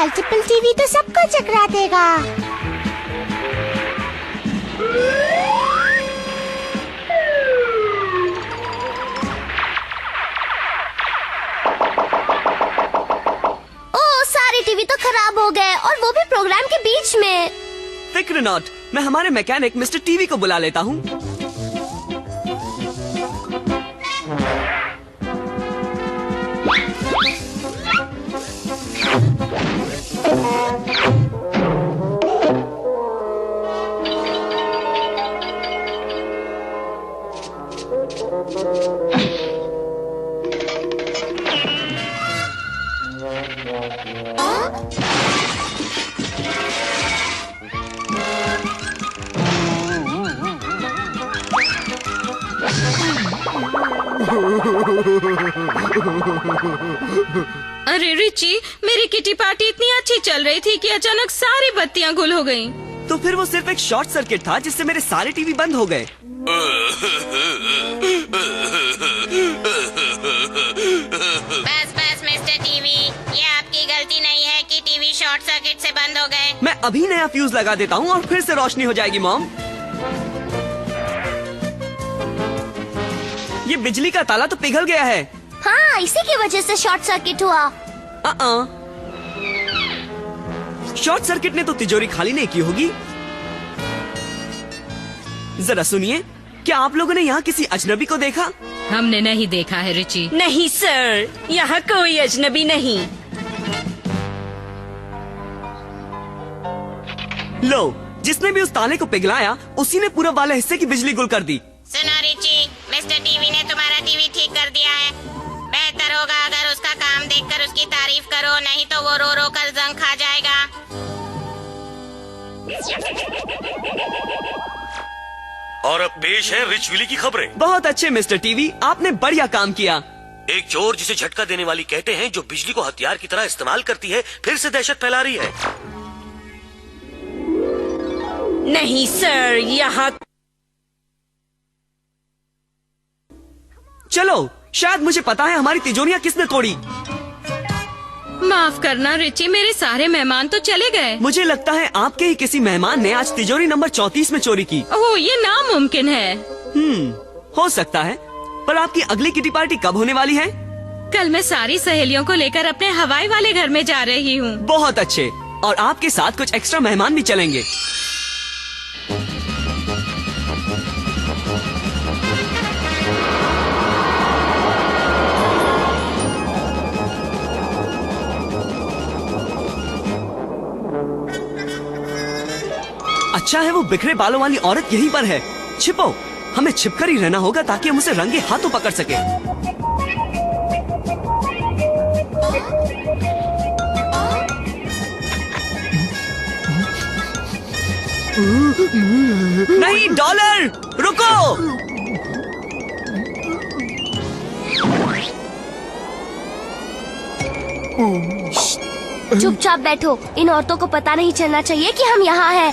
Multiple TV तो सबको चकरा देगा। ओह, सारे टीवी तो खराब हो गए और वो भी प्रोग्राम के बीच में। फिक्र नॉट, मैं हमारे मैकेनिक मिस्टर टीवी को बुला लेता हूँ। अरे रिची, मेरी किटी पार्टी इतनी अच्छी चल रही थी कि अचानक सारी बत्तियां गुल हो गईं। तो फिर वो सिर्फ एक शॉर्ट सर्किट था जिससे मेरे सारे टीवी बंद हो गए। बस बस मिस्टर टीवी, ये आपकी गलती नहीं है कि टीवी शॉर्ट सर्किट से बंद हो गए। मैं अभी नया फ्यूज लगा देता हूँ और फिर से रोशनी हो जाएगी मॉम। ये बिजली का ताला तो पिघल गया है। हाँ, इसी की वजह से शॉर्ट सर्किट हुआ। शॉर्ट सर्किट ने तो तिजोरी खाली नहीं की होगी। जरा सुनिए, क्या आप लोगों ने यहाँ किसी अजनबी को देखा? हमने नहीं देखा है रिची। नहीं सर, यहाँ कोई अजनबी नहीं। लो, जिसने भी उस ताले को पिघलाया उसी ने पूरब वाले हिस्से की बिजली गुल कर दी। सुनो रिची, मिस्टर टीवी ने तुम्हारा टीवी ठीक कर दिया है। बेहतर होगा अगर उसका काम देखकर उसकी तारीफ करो, नहीं तो वो रो रो कर जंग खा जाएगा। और अब पेश है रिच विली की खबरें। बहुत अच्छे मिस्टर टीवी, आपने बढ़िया काम किया। एक चोर जिसे झटका देने वाली कहते हैं, जो बिजली को हथियार की तरह इस्तेमाल करती है, फिर से दहशत फैला रही है। नहीं सर, यहाँ चलो, शायद मुझे पता है हमारी तिजोरियाँ किसने तोड़ी। माफ करना रिची, मेरे सारे मेहमान तो चले गए। मुझे लगता है आपके ही किसी मेहमान ने आज तिजोरी नंबर 34 में चोरी की। ओह, ये नामुमकिन है। हो सकता है, पर आपकी अगली किटी पार्टी कब होने वाली है? कल मैं सारी सहेलियों को लेकर अपने हवाई वाले घर में जा रही हूँ। बहुत अच्छे, और आपके साथ कुछ एक्स्ट्रा मेहमान भी चलेंगे। अच्छा है वो बिखरे बालों वाली औरत यहीं पर है। छिपो, हमें छिपकर ही रहना होगा ताकि हम उसे रंगे हाथों पकड़ सके। नहीं डॉलर, रुको। चुपचाप बैठो, इन औरतों को पता नहीं चलना चाहिए कि हम यहाँ हैं।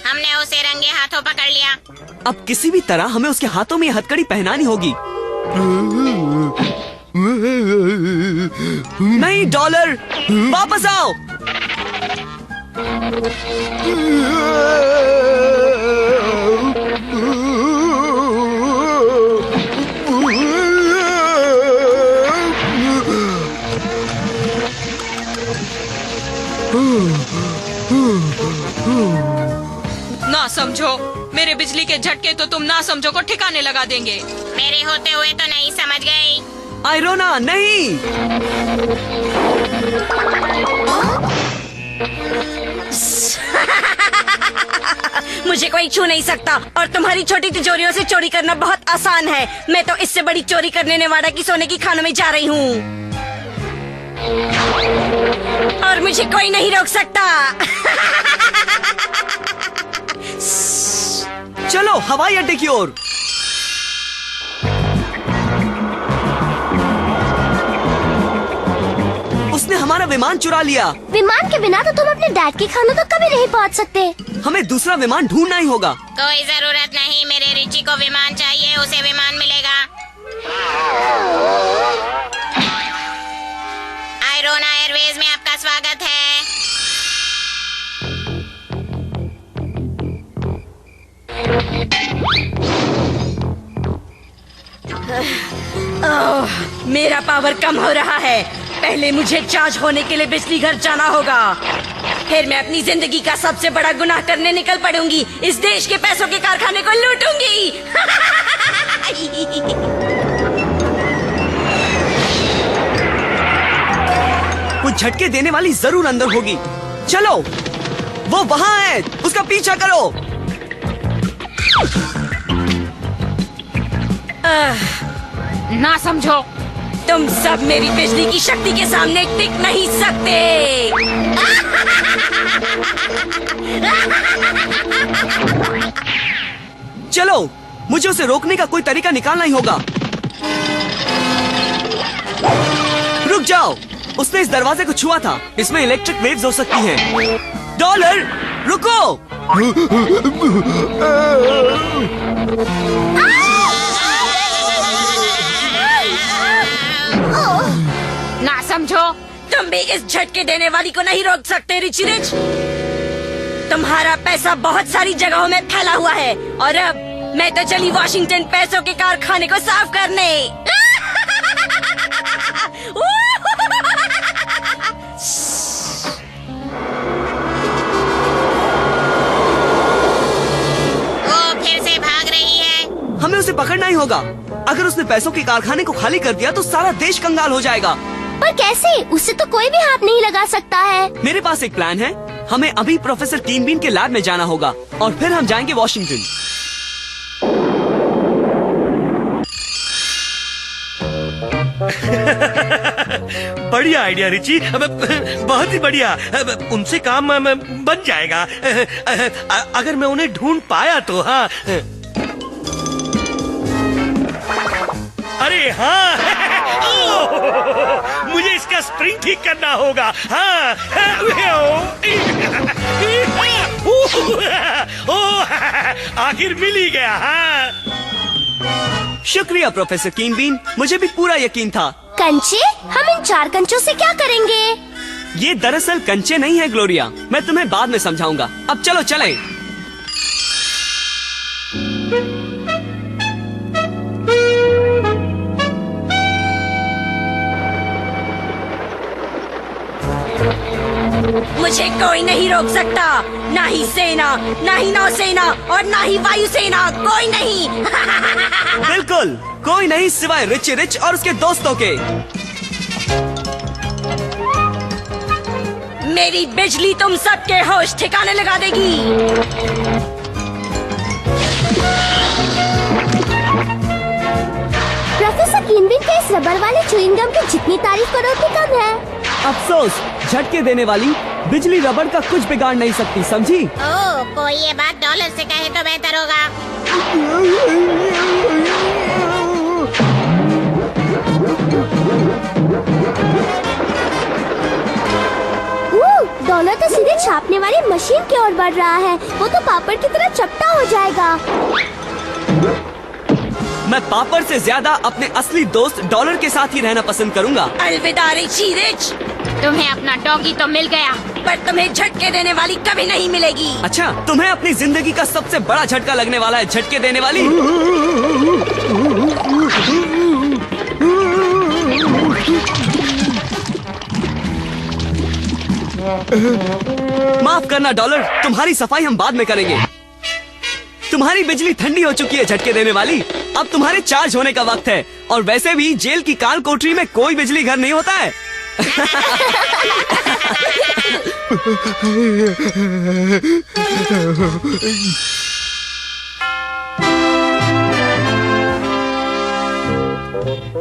हमने उसे रंगे हाथों पकड़ लिया। अब किसी भी तरह हमें उसके हाथों में ये हथकड़ी पहनानी होगी। नहीं डॉलर, वापस आओ। ना समझो, मेरे बिजली के झटके तो तुम ना समझो को ठिकाने लगा देंगे। मेरे होते हुए तो नहीं समझ गई। आयरोना नहीं। मुझे कोई छू नहीं सकता और तुम्हारी छोटी तिजोरियों से चोरी करना बहुत आसान है। मैं तो इससे बड़ी चोरी करने नेवाडा की सोने की खानों में जा रही हूँ और मुझे कोई नहीं रोक सकता। चलो हवाई अड्डे की ओर। उसने हमारा विमान चुरा लिया। विमान के बिना तो तुम अपने डैड के खानों तक कभी नहीं पहुंच सकते। हमें दूसरा विमान ढूंढना ही होगा। कोई जरूरत नहीं, मेरे रिची को विमान चाहिए, उसे विमान मिलेगा। आयरोना एयरवेज में आपका स्वागत है। मेरा पावर कम हो रहा है। पहले मुझे चार्ज होने के लिए बिजली घर जाना होगा, फिर मैं अपनी जिंदगी का सबसे बड़ा गुनाह करने निकल पड़ूंगी। इस देश के पैसों के कारखाने को लूटूंगी। कुछ झटके देने वाली जरूर अंदर होगी। चलो, वो वहाँ है, उसका पीछा करो। ना समझो। तुम सब मेरी बिजली की शक्ति के सामने टिक नहीं सकते। चलो, मुझे उसे रोकने का कोई तरीका निकालना ही होगा। रुक जाओ, उसने इस दरवाजे को छुआ था। इसमें इलेक्ट्रिक वेव्स हो सकती हैं। डॉलर, रुको। ना समझो। तुम भी इस झटके देने वाली को नहीं रोक सकते रिची रिच। तुम्हारा पैसा बहुत सारी जगहों में फैला हुआ है और अब मैं तो चली वॉशिंगटन पैसों के कारखाने को साफ करने। वो फिर से भाग रही है। हमें उसे पकड़ना ही होगा। अगर उसने पैसों के कारखाने को खाली कर दिया तो सारा देश कंगाल हो जाएगा। पर कैसे? उससे तो कोई भी हाथ नहीं लगा सकता है। मेरे पास एक प्लान है। हमें अभी प्रोफेसर कीन बीन के लैब में जाना होगा और फिर हम जाएंगे वॉशिंगटन। बढ़िया आइडिया रिची, बहुत ही बढ़िया। उनसे काम बन जाएगा अगर मैं उन्हें ढूंढ पाया तो। हाँ, अरे हाँ, मुझे इसका स्प्रिंग ठीक करना होगा। हाँ, आखिर मिल ही गया। हाँ, शुक्रिया प्रोफेसर कीन बीन, मुझे भी पूरा यकीन था। कंचे? हम इन 4 कंचों से क्या करेंगे? ये दरअसल कंचे नहीं है ग्लोरिया, मैं तुम्हें बाद में समझाऊंगा। अब चलो चलें। मुझे कोई नहीं रोक सकता, ना ही सेना, ना ही नौसेना और ना ही वायुसेना। कोई नहीं। बिल्कुल कोई नहीं सिवाय रिची रिच और उसके दोस्तों के। मेरी बिजली तुम सबके होश ठिकाने लगा देगी। प्रोफेसर कीन बीन के इस रबर वाले च्युइंग गम की जितनी तारीफ करो उतनी कम है। अफसोस, झटके देने वाली बिजली रबड़ का कुछ बिगाड़ नहीं सकती, समझी? ओह, कोई ये बात डॉलर से कहे तो बेहतर होगा। डॉलर तो सीधे छापने वाली मशीन की ओर बढ़ रहा है। वो तो पापड़ की तरह चपटा हो जाएगा। मैं पापड़ से ज्यादा अपने असली दोस्त डॉलर के साथ ही रहना पसंद करूंगा। अलविदा रिची रिच। तुम्हें अपना डॉगी तो मिल गया, पर तुम्हें झटके देने वाली कभी नहीं मिलेगी। अच्छा, तुम्हें अपनी जिंदगी का सबसे बड़ा झटका लगने वाला है झटके देने वाली। माफ करना डॉलर, तुम्हारी सफाई हम बाद में करेंगे। तुम्हारी बिजली ठंडी हो चुकी है झटके देने वाली। अब तुम्हारे चार्ज होने का वक्त है। और वैसे भी जेल की काल कोठरी में कोई बिजली घर नहीं होता है।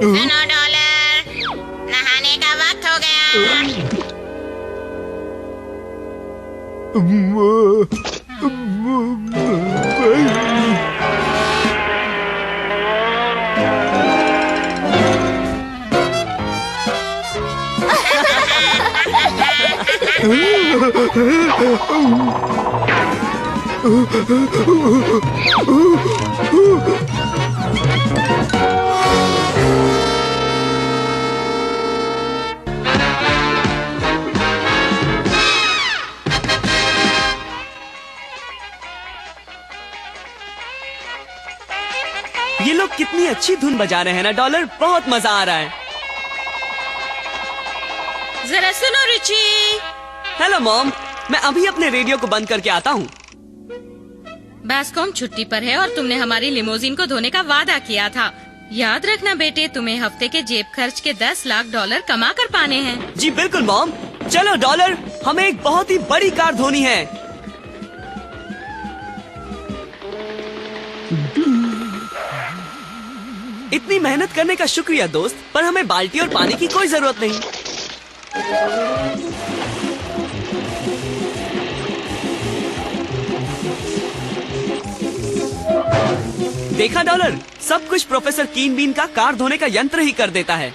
सुनो डॉलर, नहाने का वक्त हो गया। ये लोग कितनी अच्छी धुन बजा रहे हैं ना डॉलर, बहुत मजा आ रहा है। जरा सुनो रिची। हेलो मॉम, मैं अभी अपने रेडियो को बंद करके आता हूँ। बास्कॉम छुट्टी पर है और तुमने हमारी लिमोजिन को धोने का वादा किया था। याद रखना बेटे, तुम्हें हफ्ते के जेब खर्च के 10 लाख डॉलर कमा कर पाने हैं। जी बिल्कुल मॉम। चलो डॉलर, हमें एक बहुत ही बड़ी कार धोनी है। इतनी मेहनत करने का शुक्रिया दोस्त, पर हमें बाल्टी और पानी की कोई जरूरत नहीं। देखा डॉलर, सब कुछ प्रोफेसर कीन बीन का कार धोने का यंत्र ही कर देता है।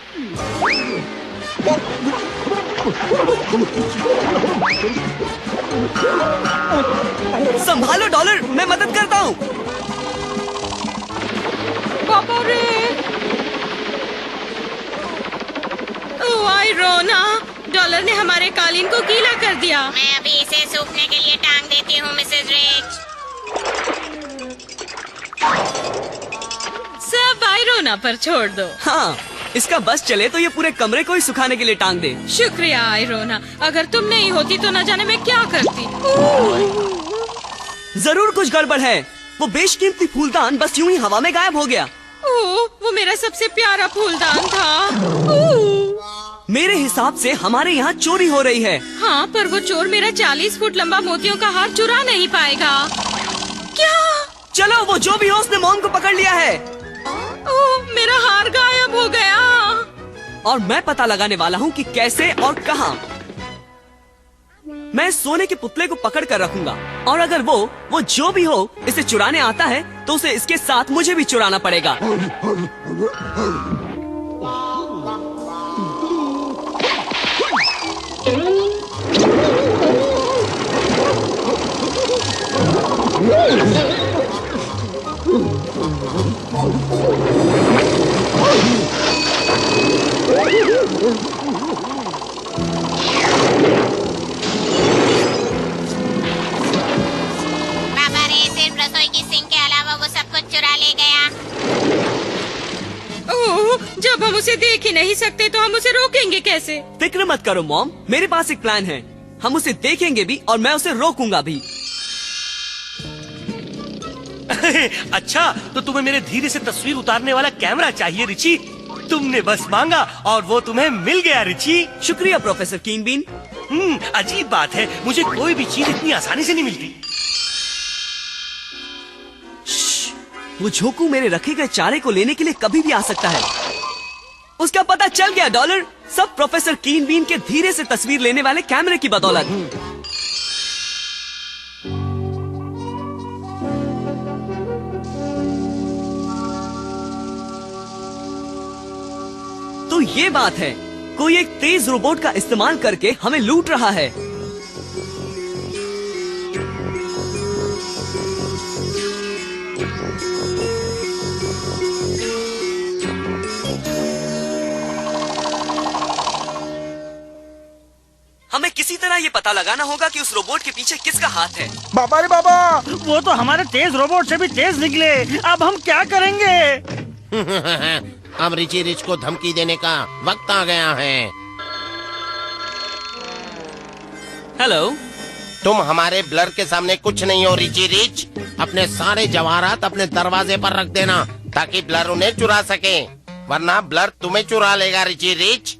संभालो डॉलर, मैं मदद करता हूँ। पापा रे। ओ आयरोना, डॉलर ने हमारे कालीन को गीला कर दिया। मैं अभी इसे सूखने के लिए टांग देती हूँ मिसेज रिच। सब आयरोना पर छोड़ दो। हाँ, इसका बस चले तो ये पूरे कमरे को ही सुखाने के लिए टांग दे। शुक्रिया आयरोना, अगर तुम नहीं होती तो न जाने मैं क्या करती। जरूर कुछ गड़बड़ है। वो बेशकीमती फूलदान बस यूं ही हवा में गायब हो गया। वो मेरा सबसे प्यारा फूलदान था। मेरे हिसाब से हमारे यहाँ चोरी हो रही है। हाँ, पर वो चोर मेरा 40 फुट लंबा मोतियों का हार चुरा नहीं पाएगा। क्या? चलो, वो जो भी हो उसने मॉम को पकड़ लिया है। मेरा हार गायब हो गया। और मैं पता लगाने वाला हूँ कि कैसे और कहाँ। मैं सोने के पुतले को पकड़ कर रखूंगा, और अगर वो जो भी हो इसे चुराने आता है तो उसे इसके साथ मुझे भी चुराना पड़ेगा। पापा रे, सिर्फ रसोई की सिंक के अलावा वो सब कुछ चुरा ले गया। जब हम उसे देख ही नहीं सकते तो हम उसे रोकेंगे कैसे? फिक्र मत करो मॉम, मेरे पास एक प्लान है। हम उसे देखेंगे भी और मैं उसे रोकूंगा भी। अच्छा, तो तुम्हें मेरे धीरे से तस्वीर उतारने वाला कैमरा चाहिए रिची। तुमने बस मांगा और वो तुम्हें मिल गया रिची। शुक्रिया प्रोफेसर कीन बीन। अजीब बात है, मुझे कोई भी चीज इतनी आसानी से नहीं मिलती। वो झोंकू मेरे रखे गए चारे को लेने के लिए कभी भी आ सकता है। उसका पता चल गया डॉलर, सब प्रोफेसर कीन बीन के धीरे से तस्वीर लेने वाले कैमरे की बदौलत। तो ये बात है, कोई एक तेज रोबोट का इस्तेमाल करके हमें लूट रहा है। हमें किसी तरह ये पता लगाना होगा कि उस रोबोट के पीछे किसका हाथ है। बाबा रे बाबा, वो तो हमारे तेज रोबोट से भी तेज निकले। अब हम क्या करेंगे? अब रिची रिच को धमकी देने का वक्त आ गया है। हेलो, तुम हमारे ब्लर के सामने कुछ नहीं हो रिची रिच। अपने सारे जवाहरात अपने दरवाजे पर रख देना ताकि ब्लर उन्हें चुरा सके, वरना ब्लर तुम्हें चुरा लेगा रिची रिच।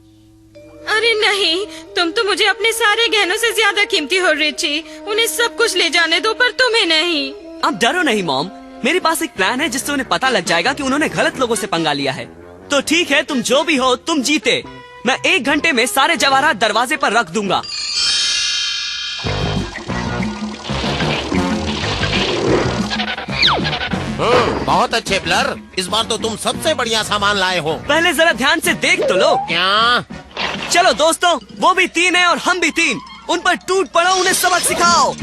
अरे नहीं, तुम तो मुझे अपने सारे गहनों से ज्यादा कीमती हो रिची। उन्हें सब कुछ ले जाने दो, पर तुम्हें नहीं। अब डरो नहीं मॉम, मेरे पास एक प्लान है जिससे उन्हें पता लग जाएगा कि उन्होंने गलत लोगों से पंगा लिया है। तो ठीक है, तुम जो भी हो तुम जीते। मैं 1 घंटे में सारे जवाहरात दरवाजे पर रख दूंगा। बहुत अच्छे ब्लर, इस बार तो तुम सबसे बढ़िया सामान लाए हो। पहले जरा ध्यान से देख तो लो। क्या? चलो दोस्तों, वो भी 3 है और हम भी 3। उन पर टूट पड़ो, उन्हें सबक सिखाओ।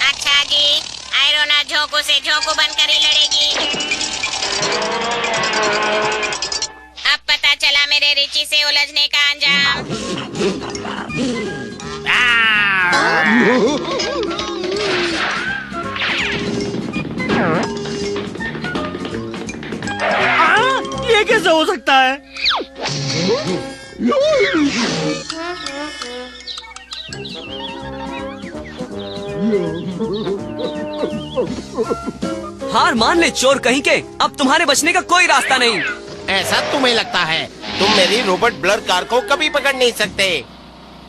अच्छा जी, आयरोना झोंकू से झोंकू बनकर ही लड़ेगी। अब पता चला मेरे रिची से उलझने का अंजाम। ये कैसे हो सकता है? हार मान ले चोर कहीं के, अब तुम्हारे बचने का कोई रास्ता नहीं। ऐसा तुम्हें लगता है? तुम मेरी रोबोट ब्लर कार को कभी पकड़ नहीं सकते।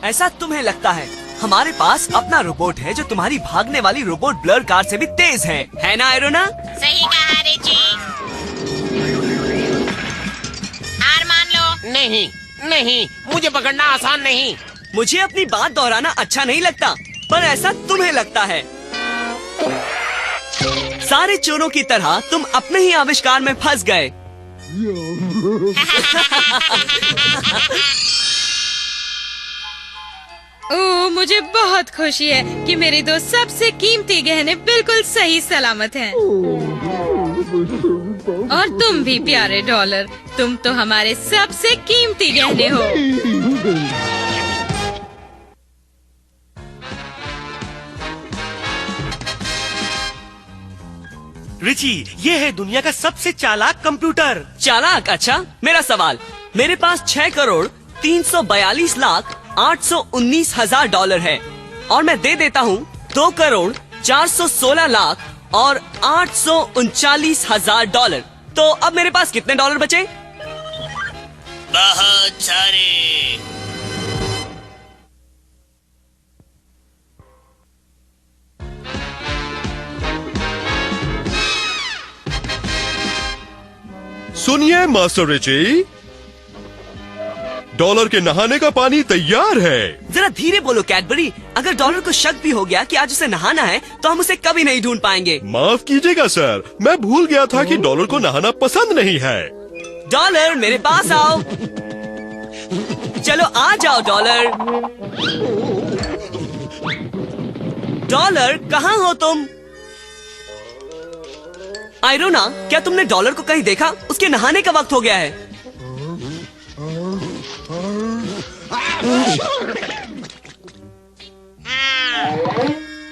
ऐसा तुम्हें लगता है? हमारे पास अपना रोबोट है जो तुम्हारी भागने वाली रोबोट ब्लर कार से भी तेज है ना आयरोना? सही कहा रिची। हार मान लो। नहीं नहीं, मुझे पकड़ना आसान नहीं। मुझे अपनी बात दोहराना अच्छा नहीं लगता, पर ऐसा तुम्हें लगता है। सारे चोरों की तरह तुम अपने ही आविष्कार में फंस गए। ओह, मुझे बहुत खुशी है कि मेरे दो सबसे कीमती गहने बिल्कुल सही सलामत हैं। और तुम भी प्यारे डॉलर, तुम तो हमारे सबसे कीमती गहने हो। रिची, ये है दुनिया का सबसे चालाक कंप्यूटर। चालाक? अच्छा, मेरा सवाल। मेरे पास 6,42,08,19,000 डॉलर है और मैं दे देता हूँ 2,04,16,00,000 और 839,000 डॉलर। तो अब मेरे पास कितने डॉलर बचे? बहुत सारे। सुनिए मास्टर रिची, डॉलर के नहाने का पानी तैयार है। जरा धीरे बोलो कैडबरी। अगर डॉलर को शक भी हो गया कि आज उसे नहाना है तो हम उसे कभी नहीं ढूंढ पाएंगे। माफ कीजिएगा सर, मैं भूल गया था कि डॉलर को नहाना पसंद नहीं है। डॉलर, मेरे पास आओ। चलो आ जाओ डॉलर। डॉलर, कहाँ हो तुम? आयरोना, क्या तुमने डॉलर को कहीं देखा? उसके नहाने का वक्त हो गया है।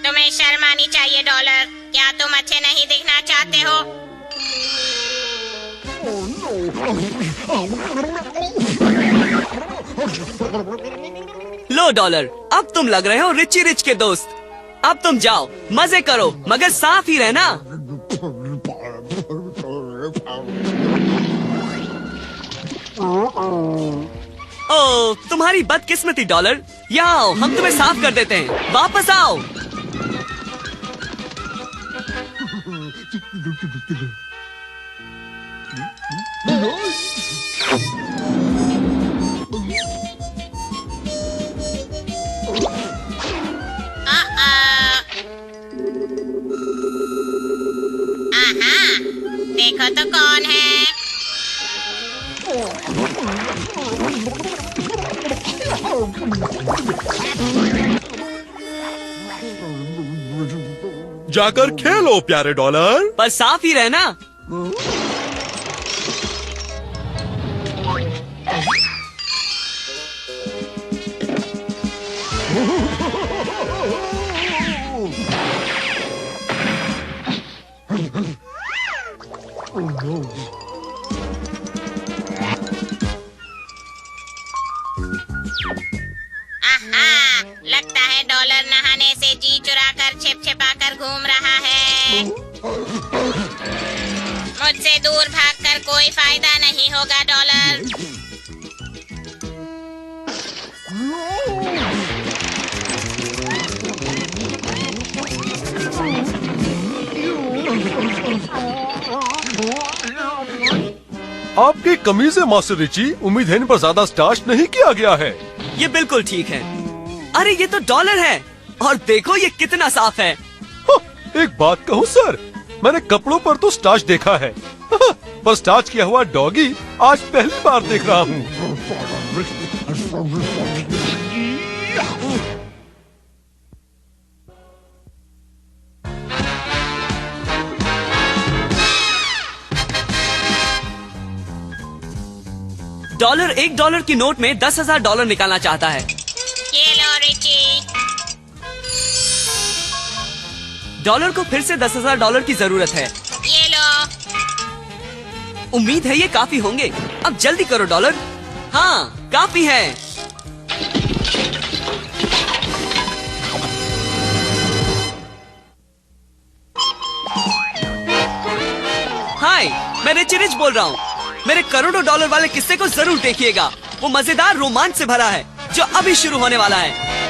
तुम्हें शर्म आनी चाहिए डॉलर। क्या तुम अच्छे नहीं दिखना चाहते हो? लो डॉलर, अब तुम लग रहे हो रिची रिच के दोस्त। अब तुम जाओ, मजे करो, मगर साफ ही रहना। ओ, तुम्हारी बदकिस्मती डॉलर। यहाँ आओ, हम तुम्हें साफ कर देते हैं। वापस आओ। देखो तो कौन है? जाकर खेलो प्यारे डॉलर। पर साफ ही रहना। लगता है डॉलर नहाने से जी चुराकर छिप छिपाकर घूम रहा है। मुझसे दूर भागकर कोई फायदा नहीं होगा डॉलर। आपकी कमीज है मास्टर रिची, उम्मीद है इन पर ज्यादा स्टार्च नहीं किया गया है। ये बिल्कुल ठीक है। अरे ये तो डॉलर है और देखो ये कितना साफ है। एक बात कहूँ सर, मैंने कपड़ों पर तो स्टार्च देखा है पर स्टार्च किया हुआ डॉगी आज पहली बार देख रहा हूँ। डॉलर $1 की नोट में $10,000 निकालना चाहता है। ये लो रिची। डॉलर को फिर से $10,000 की जरूरत है। ये लो। उम्मीद है ये काफी होंगे। अब जल्दी करो डॉलर। हाँ, काफी है। हाय, मैं रिची रिच बोल रहा हूँ। मेरे करोड़ों डॉलर वाले किस्से को जरूर देखिएगा। वो मजेदार रोमांच से भरा है जो अभी शुरू होने वाला है।